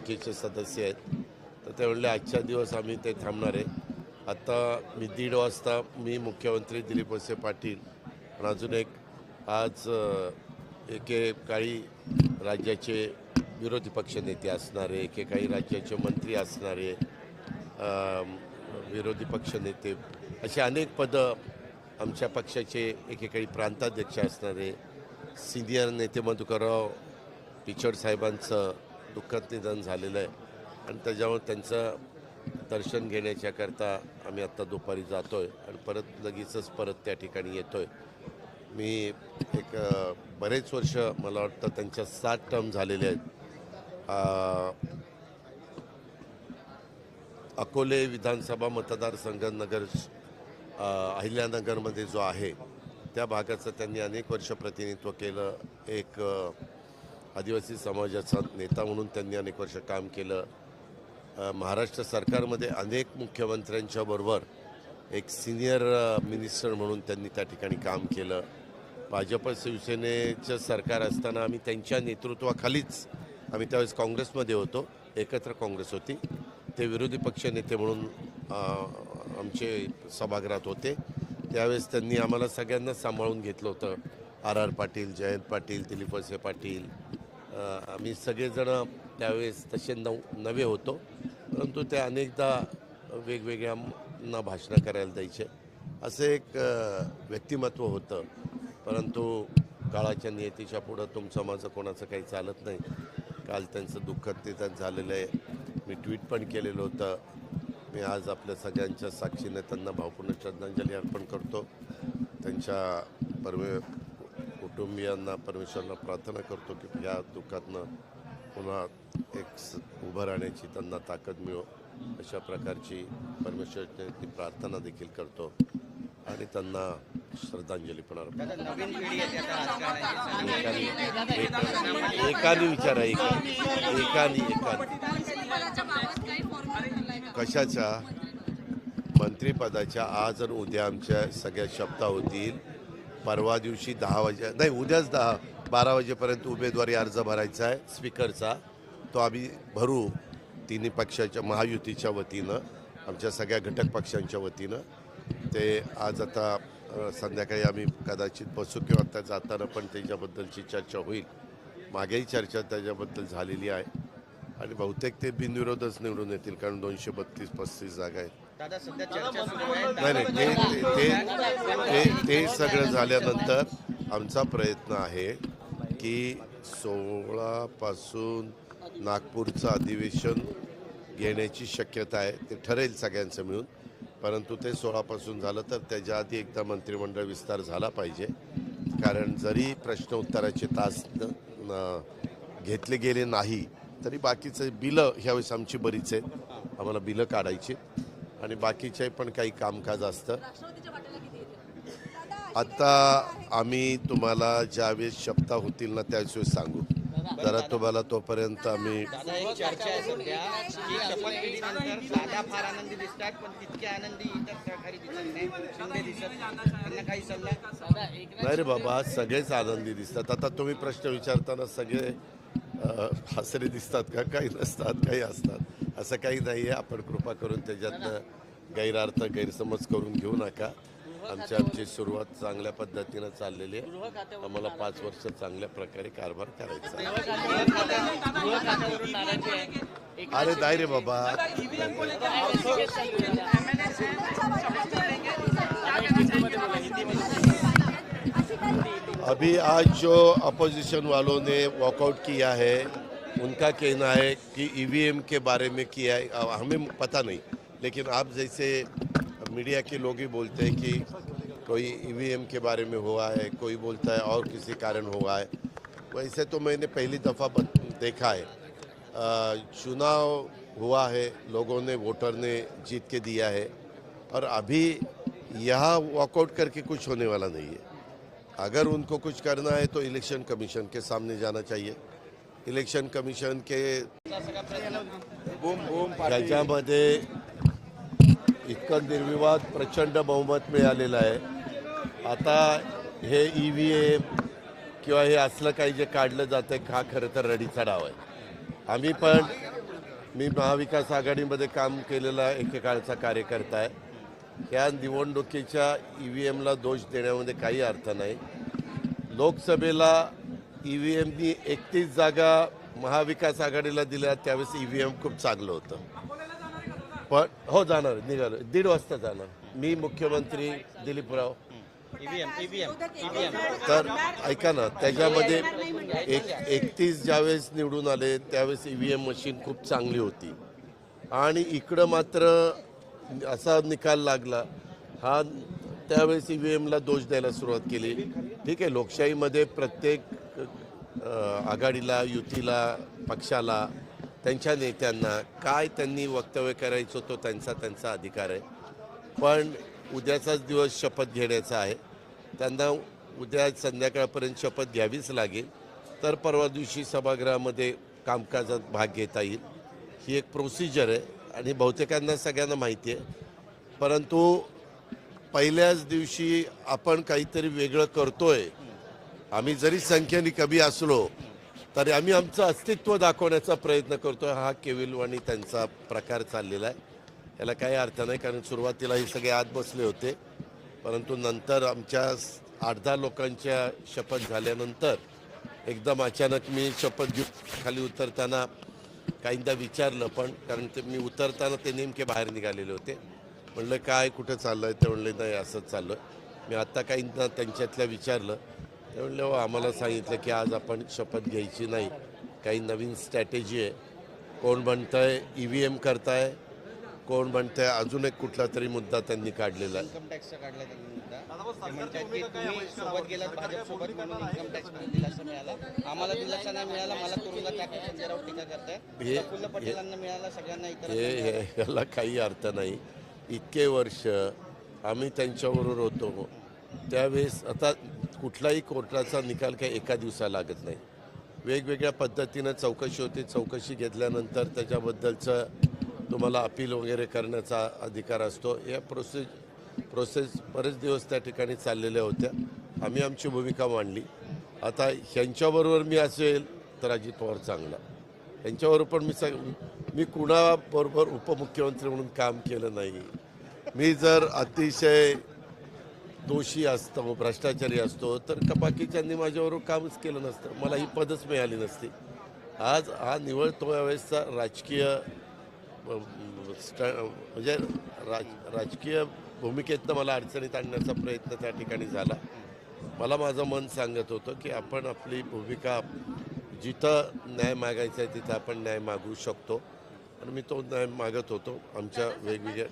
पालिकेचे सदस्य आहेत. तर ते म्हणले आजच्या दिवस आम्ही ते थांबणार आहे. आता मी 1:30 वाजता मी मुख्यमंत्री दिलीप वळसे पाटील आणि अजून एक आज एकेकाळी राज्याचे विरोधी पक्षनेते असणारे, एकेकाळी राज्याचे मंत्री असणारे, विरोधी पक्षनेते असे अनेक पदं आमच्या पक्षाचे एकेकाळी प्रांताध्यक्ष असणारे सिनियर नेते मधुकरराव पिचड साहेबांचं दुःखद निधन झालेलं आहे आणि त्याच्यामुळे त्यांचं दर्शन घेण्याच्याकरता आम्ही आत्ता दुपारी जातो आहे आणि लगेचच त्या ठिकाणी येतो आहे. मी एक बरेच वर्ष मला वाटतं त्यांच्या 7 टर्म झालेले आहेत. अकोले विधानसभा मतदारसंघ अहिल्यानगरमध्ये जो आहे त्या भागाचं त्यांनी अनेक वर्ष प्रतिनिधित्व केलं. एक आदिवासी समाजाचा नेता म्हणून त्यांनी अनेक वर्ष काम केलं. महाराष्ट्र सरकारमध्ये अनेक मुख्यमंत्र्यांच्या बरोबर एक सिनियर मिनिस्टर म्हणून त्यांनी त्या ठिकाणी काम केलं. भाजप शिवसेनेचं सरकार असताना आम्ही त्यांच्या नेतृत्वाखालीच आम्ही त्यावेळेस काँग्रेसमध्ये होतो, एकत्र काँग्रेस होती. ते विरोधी पक्षनेते म्हणून आमचे सभागृहात होते. त्यावेळेस त्यांनी आम्हाला सगळ्यांना सांभाळून घेतलं होतं. आर पाटील, जयंत पाटील, दिलीप वळसे पाटील, आम्ही सगळेजण त्यावेळेस तसे नवे होतो, परंतु ते अनेकदा वेगवेगळ्यांना भाषणं करायला द्यायचे. असं एक व्यक्तिमत्व होतं. परंतु काळाच्या नियतीच्या पुढं तुमचं माझं कोणाचं काही चालत नाही. काल त्यांचं दुःखद निधन झालेलं आहे. मी ट्विट पण केलेलं होतं. मी आज आपल्या सगळ्यांच्या साक्षीने त्यांना भावपूर्ण श्रद्धांजली अर्पण करतो. त्यांच्या कुटुंबियांना परमेश्वराला प्रार्थना करतो की या दुःखातनं पुन्हा एक उभं राहण्याची त्यांना ताकद मिळो, अशा प्रकारची परमेश्वराची प्रार्थना देखील करतो आणि त्यांना श्रद्धांजली पण अर्पण. एकाने विचारा, एकाने कशाच्या मंत्रिपदाच्या आज आणि उद्या आमच्या सगळ्या शपथा होतील. परवा दिवशी 10 वाजे नाही, उद्याच 12 वाजेपर्यंत उमेदवारी अर्ज भरायचा आहे स्पीकरचा. तो आम्ही भरू तिन्ही पक्षाच्या महायुतीच्या वतीनं, आमच्या सगळ्या घटक पक्षांच्या वतीनं. ते आज आता संध्याकाळी आम्ही कदाचित बसू किंवा त्या जाताना पण त्याच्याबद्दलची चर्चा होईल. मागेही चर्चा त्याच्याबद्दल झालेली आहे आणि बहुतेक ते बिनविरोधच निवडून येतील, कारण 232-35 जागा आहेत. नाही, ते सगळं झाल्यानंतर आमचा प्रयत्न आहे की 16 पासून नागपूरचं अधिवेशन घेण्याची शक्यता आहे. ते ठरेल सगळ्यांचं मिळून, परंतु ते 16 पासून झालं तर त्याच्या आधी एकदा मंत्रिमंडळ विस्तार झाला पाहिजे. कारण जरी प्रश्न उत्तराचे तास घेतले गेले नाही तरी बाकीचे बिलं ह्यावेळेस आमची बरीच आहेत, आम्हाला बिलं काढायची आणि बाकीचे पण काही कामकाज असतं. आता आम्ही तुम्हाला ज्यावेळेस शपथा होतील ना त्यावेळेस सांगू. जरा तुम्हाला तोपर्यंत आम्ही चर्चा आहे सध्या की शपथविधीनंतर दादा फार आनंदी दिसतात, पण तितके आनंदी इतर सहकारी दिसत नाही. शिंदे दिसत त्यांना काही सल्ला नाही रे बाबा, सगळेच आनंदी दिसतात. आता तुम्ही प्रश्न विचारताना सगळे हसरे दिसतात का? काही नसतात, काही असतात. असं काही नाही आहे. आपण कृपा करून त्याच्यातनं गैरसमज करून घेऊ नका. आमची सुरुवात चांगल्या पद्धतीनं चाललेली आहे. आम्हाला 5 वर्ष चांगल्या प्रकारे कारभार करायचा आहे. अरे नाही रे बाबा, अभी आज जो अपोजिशन वालों ने वॉकआउट किया है उनका कहना है कि ईवीएम के बारे में किया है. हमें पता नहीं, लेकिन आप जैसे मीडिया के लोग ही बोलते हैं कि कोई ईवीएम के बारे में हुआ है, कोई बोलता है और किसी कारण हुआ है. वैसे तो मैंने पहली दफ़ा देखा है. चुनाव हुआ है, लोगों ने, वोटर ने जीत के दिया है और अभी यहाँ वॉकआउट करके कुछ होने वाला नहीं है. अगर उनको कुछ करना है तो इलेक्शन कमीशन के सामने जाना चाहिए. इलेक्शन कमीशन के त्याच्यामध्ये इतकं निर्विवाद प्रचंड बहुमत मिळालेलं आहे. आता हे EVM किंवा हे असलं काही जे काढलं जातं हा खरं तर रडीचा डाव आहे. आम्ही पण मी महाविकास आघाडीमध्ये काम केलेला एकेकाळचा कार्यकर्ता आहे. या निवडणुकीच्या EVMला दोष देण्यामध्ये काही अर्थ नाही. लोकसभेला EVMनी 31 जागा महाविकास आघाडीला दिल्या, त्यावेळेस EVM खूप चांगलं होतं. पण हो जाणार, निघालो 1:30 वाजता जाणार. मी मुख्यमंत्री दिलीपराव. ईव्हीएम तर ऐका ना, त्याच्यामध्ये 31 ज्यावेळेस निवडून आले त्यावेळेस EVM मशीन खूप चांगली होती आणि इकडं मात्र असा निकाल लागला. हा त्यावेळेस EVMला दोष द्यायला सुरुवात केली. ठीक आहे, लोकशाहीमध्ये प्रत्येक आघाडीला, युतीला, पक्षाला, त्यांच्या नेत्यांना काय त्यांनी वक्तव्य करायचं तो त्यांचा अधिकार आहे. पण उद्याचाच दिवस शपथ घेण्याचा आहे. त्यांना उद्या संध्याकाळपर्यंत शपथ घ्यावीच लागेल. तर परवा दिवशी सभागृहामध्ये कामकाजात भाग घेता येईल. ही एक प्रोसिजर आहे आणि बहुतेकांना सगळ्यांना माहिती आहे. परंतु पहिल्याच दिवशी आपण काहीतरी वेगळं करतोय. आम्ही जरी संख्येने कमी असलो तरी आम्ही आमचं अस्तित्व दाखवण्याचा प्रयत्न करतोय. हा केविलवाणी त्यांचा प्रकार चाललेला आहे. याला काही अर्थ नाही, कारण सुरुवातीला हे सगळे आत बसले होते, परंतु नंतर आमच्या 8-10 लोकांच्या शपथ झाल्यानंतर एकदम अचानक मी शपथ घेऊन खाली उतरताना काहींदा विचारलं, पण कारण ते मी उतरताना ते नेमके बाहेर निघालेले होते. म्हणलं काय कुठं चाललं आहे? ते म्हणले नाही असंच चाललं आहे. मी आत्ता काहींना त्यांच्यातल्या विचारलं, ते म्हणले हो आम्हाला सांगितलं की आज आपण शपथ घ्यायची नाही, काही नवीन स्ट्रॅटेजी आहे. कोण म्हणतंय EVM करताय, कोण म्हणतंय अजून एक कुठला तरी मुद्दा त्यांनी काढलेला आहे. इन्कम टॅक्सचा काढला त्यांनी मुद्दा. ते म्हणतात की तुम्ही सोबत गेलात भाजपसोबत म्हणून इन्कम टॅक्स दिलासा मिळाला, आम्हाला दिलासा नाही मिळाला, मला तुरुंगात टाकून संजय राऊत टीका करतायत. प्रफुल्ल पटेलांना मिळाला, सगळ्यांना इतर याला काही अर्थ नाही. इतके वर्ष आम्ही त्यांच्याबरोबर होतो त्यावेळेस, आता कुठलाही कोर्टाचा निकाल काही एका दिवसाला लागत नाही. वेगवेगळ्या पद्धतीनं चौकशी होते. चौकशी घेतल्यानंतर त्याच्याबद्दलचं तुम्हाला अपील वगैरे करण्याचा अधिकार असतो. या प्रोसेस बरेच दिवस त्या ठिकाणी चाललेल्या होत्या. आम्ही आमची भूमिका मांडली. आता ह्यांच्याबरोबर मी असेल तर अजित पवार चांगला, ह्यांच्याबरोबर पण मी कुणाबरोबर उपमुख्यमंत्री म्हणून काम केलं नाही. मी जर अतिशय दोषी असतो, भ्रष्टाचारी असतो, तर बाकीच्यांनी माझ्याबरोबर कामच केलं नसतं, मला ही पदच मिळाली नसती. आज हा निवळ तो यावेळेसचा राजकीय म्हणजे राजकीय भूमिकेतनं मला अडचणीत आणण्याचा प्रयत्न त्या ठिकाणी झाला. मला माझं मन सांगत होतं की आपण आपली भूमिका, जिथं न्याय मागायचा आहे तिथं आपण न्याय मागू शकतो आणि मी तो न्याय मागत होतो. आमच्या वेगवेगळ्या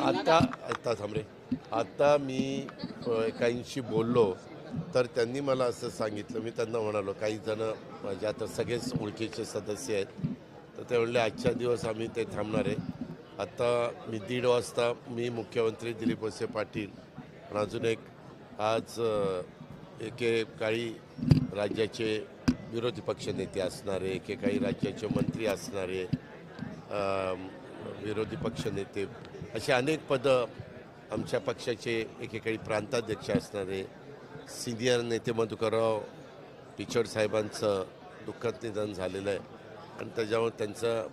आत्ता थांबरे, आत्ता मी काहींशी बोललो तर त्यांनी मला असं सांगितलं, मी त्यांना म्हणालो, काही जण माझ्या आता सगळेच ओळखीचे सदस्य आहेत, तर ते म्हणले आजच्या दिवस आम्ही ते थांबणार आहे. आत्ता मी 1:30 वाजता मी मुख्यमंत्री दिलीप वळसे पाटील आणि अजून एक आज एकेकाळी राज्याचे विरोधी पक्षनेते असणारे, एकेकाळी राज्याचे मंत्री असणारे, विरोधी पक्षनेते, असे अनेक पदं आमच्या पक्षाचे एकेकाळी प्रांताध्यक्ष असणारे, सिनियर नेते मधुकरराव पिचड साहेबांचं दुःखद निधन झालेलं आहे आणि त्याच्यामुळे त्यांचं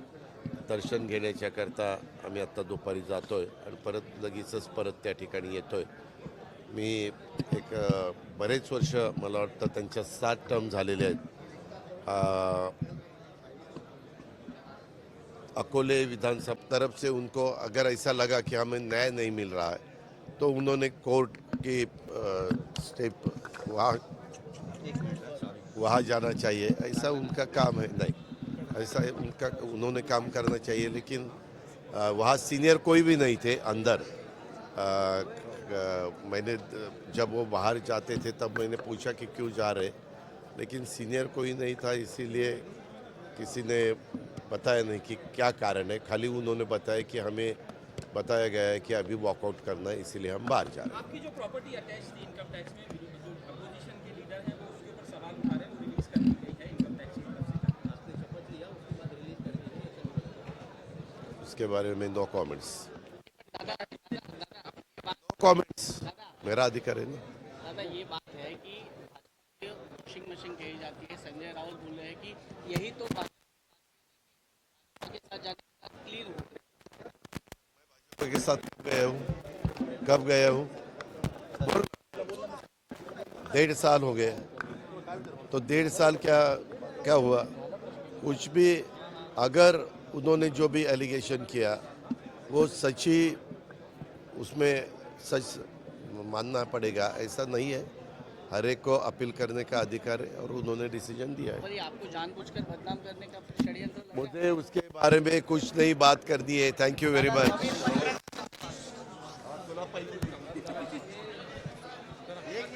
दर्शन घेण्याच्याकरता आम्ही आत्ता दुपारी जातो आहे आणि परत लगेचच त्या ठिकाणी येतो आहे. मी एक बरेच वर्ष, मला वाटतं त्यांच्या 7 टर्म झालेले आहेत. अकोले विधानसभा तरफ से उनको अगर ऐसा लगा कि हमें न्याय नहीं मिल रहा है तो उन्होंने कोर्ट की स्टेप वहाँ जाना चाहिए, ऐसा उनका काम है. नहीं, ऐसा उन्होंने काम करना चाहिए, लेकिन वहाँ सीनियर कोई भी नहीं थे अंदर. मैंने जब वो बाहर जाते थे तब मैंने पूछा कि क्यों जा रहे, लेकिन सीनियर कोई नहीं था, इसीलिए किसी ने बताया नहीं कि क्या कारण है. खाली उन्होंने बताया कि हमें बताया गया है कि अभी वॉकआउट करना है, इसीलिए हम बाहर जा रहे हैं. आपकी जो प्रॉपर्टी अटैच थी इनकम टैक्स में, जो अपोजिशन के लीडर हैं वो उसके ऊपर सवाल उठा रहे हैं, वो रिलीज कर दी गई है इनकम टैक्स की तरफ से. आपने शपथ लिया, उसके बाद रिलीज कर दी गई, उसके बारे में नो कमेंट्स. नो कमेंट्स, मेरा अधिकार है ना. दादा ये बात है कि वॉशिंग ब्लैकमेलिंग कही जाती है। संजय राउत बोल रहे हैं कि यही तो बात के साथ जाकर क्लीन हो। के साथ गया हूँ, कब गया हूँ? 1.5 साल हो गए। तो 1.5 साल क्या क्या हुआ? कुछ भी, अगर उन्होंने जो भी एलिगेशन किया वो सच्ची, उसमें सच मानना पड़ेगा, ऐसा नहीं है। हर एक को अपील करने का अधिकार है और उन्होंने डिसीजन दिया है। पर ये आपको जानबूझकर बदनाम करने का षड्यंत्र लग रहा है। मुझे उसके बारे में कुछ नहीं बात कर दी है। Thank you very much.